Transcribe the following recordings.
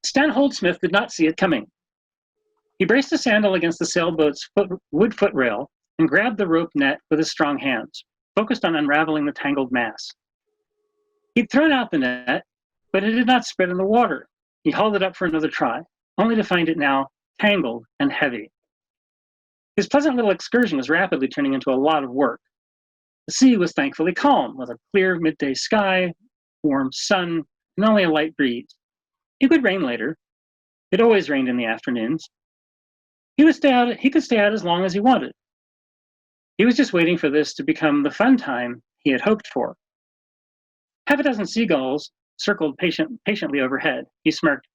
Stan Holdsmith did not see it coming. He braced his sandal against the sailboat's wood footrail and grabbed the rope net with his strong hands, focused on unraveling the tangled mass. He'd thrown out the net, but it did not spread in the water. He hauled it up for another try, only to find it now tangled and heavy. His pleasant little excursion was rapidly turning into a lot of work. The sea was thankfully calm, with a clear midday sky, warm sun, and only a light breeze. It would rain later. It always rained in the afternoons. He could stay out as long as he wanted. He was just waiting for this to become the fun time he had hoped for. Half a dozen seagulls circled patiently overhead. He smirked,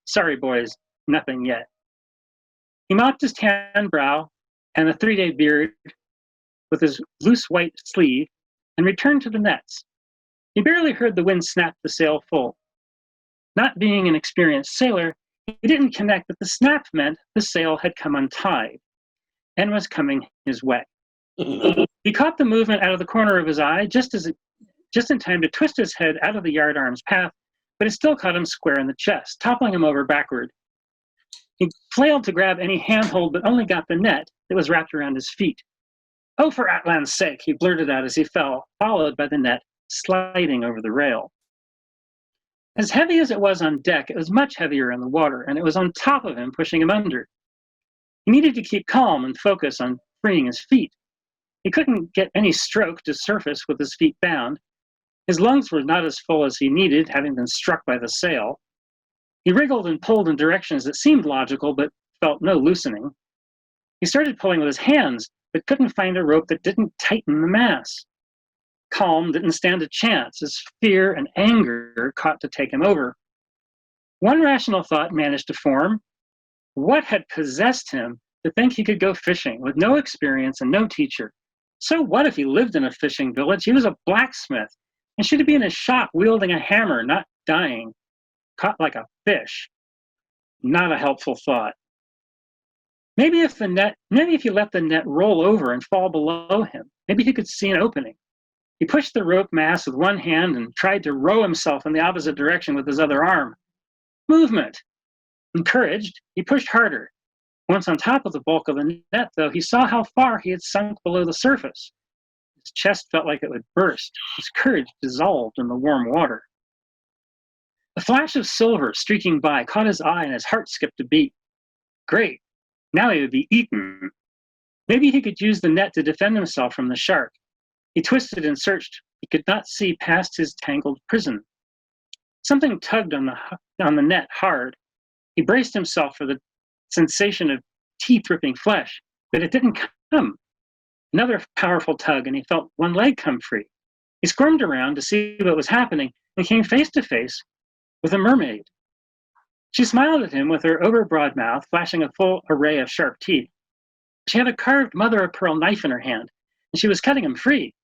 "Sorry, boys, nothing yet." He mopped his tan brow and a 3-day beard with his loose white sleeve and returned to the nets. He barely heard the wind snap the sail full. Not being an experienced sailor, he didn't connect that the snap meant the sail had come untied and was coming his way. He caught the movement out of the corner of his eye just in time to twist his head out of the yardarm's path, but it still caught him square in the chest, toppling him over backward. He flailed to grab any handhold, but only got the net that was wrapped around his feet. "Oh, for Atlan's sake," he blurted out as he fell, followed by the net sliding over the rail. As heavy as it was on deck, it was much heavier in the water, and it was on top of him, pushing him under. He needed to keep calm and focus on freeing his feet. He couldn't get any stroke to surface with his feet bound. His lungs were not as full as he needed, having been struck by the sail. He wriggled and pulled in directions that seemed logical, but felt no loosening. He started pulling with his hands, but couldn't find a rope that didn't tighten the mass. Calm didn't stand a chance as fear and anger caught to take him over. One rational thought managed to form. What had possessed him to think he could go fishing with no experience and no teacher? So what if he lived in a fishing village? He was a blacksmith and should be in his shop wielding a hammer, not dying, caught like a fish. Not a helpful thought. Maybe if he let the net roll over and fall below him, maybe he could see an opening. He pushed the rope mass with one hand and tried to row himself in the opposite direction with his other arm. Movement. Encouraged, he pushed harder. Once on top of the bulk of the net, though, he saw how far he had sunk below the surface. His chest felt like it would burst. His courage dissolved in the warm water. A flash of silver streaking by caught his eye and his heart skipped a beat. Great. Now he would be eaten. Maybe he could use the net to defend himself from the shark. He twisted and searched. He could not see past his tangled prison. Something tugged on the net hard. He braced himself for the sensation of teeth-ripping flesh, but it didn't come. Another powerful tug, and he felt one leg come free. He squirmed around to see what was happening and came face to face with a mermaid. She smiled at him with her overbroad mouth, flashing a full array of sharp teeth. She had a carved mother-of-pearl knife in her hand, and she was cutting him free.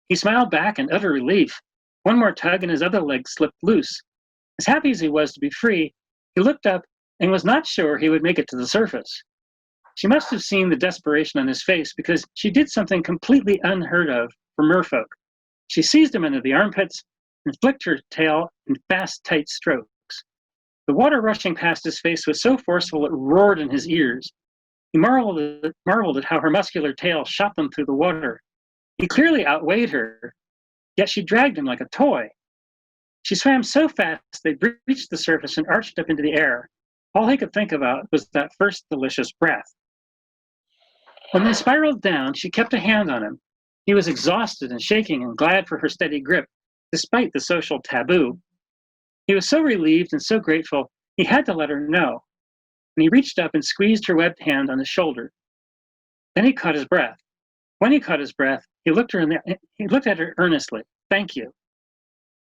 He smiled back in utter relief. One more tug and his other leg slipped loose. As happy as he was to be free, he looked up and was not sure he would make it to the surface. She must have seen the desperation on his face because she did something completely unheard of for merfolk. She seized him under the armpits and flicked her tail in fast, tight strokes. The water rushing past his face was so forceful it roared in his ears. He marveled at how her muscular tail shot them through the water. He clearly outweighed her, yet she dragged him like a toy. She swam so fast they reached the surface and arched up into the air. All he could think about was that first delicious breath. When they spiraled down, she kept a hand on him. He was exhausted and shaking and glad for her steady grip, despite the social taboo. He was so relieved and so grateful, he had to let her know. And he reached up and squeezed her webbed hand on his shoulder. Then he caught his breath. When he caught his breath, he looked at her earnestly. "Thank you."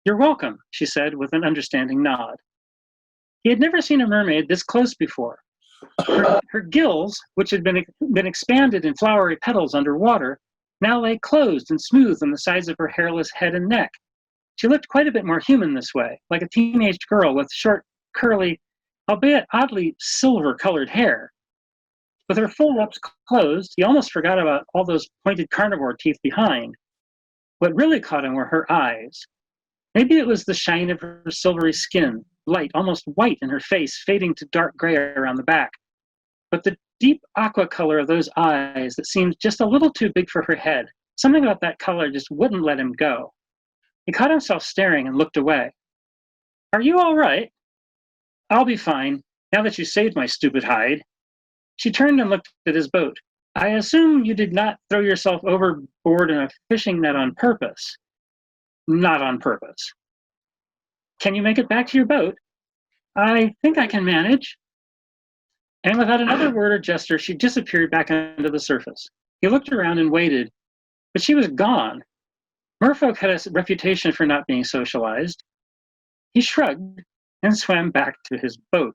"You're welcome," she said with an understanding nod. He had never seen a mermaid this close before. Her gills, which had been expanded in flowery petals underwater, now lay closed and smooth on the sides of her hairless head and neck. She looked quite a bit more human this way, like a teenage girl with short, curly, albeit oddly silver-colored hair. With her full lips closed, he almost forgot about all those pointed carnivore teeth behind. What really caught him were her eyes. Maybe it was the shine of her silvery skin, light, almost white in her face, fading to dark gray around the back. But the deep aqua color of those eyes that seemed just a little too big for her head, something about that color just wouldn't let him go. He caught himself staring and looked away. Are you all right? I'll be fine, now that you saved my stupid hide. She turned and looked at his boat. I assume you did not throw yourself overboard in a fishing net on purpose. Not on purpose. Can you make it back to your boat? I think I can manage. And without another word or gesture, she disappeared back under the surface. He looked around and waited, but she was gone. Merfolk had a reputation for not being socialized. He shrugged and swam back to his boat.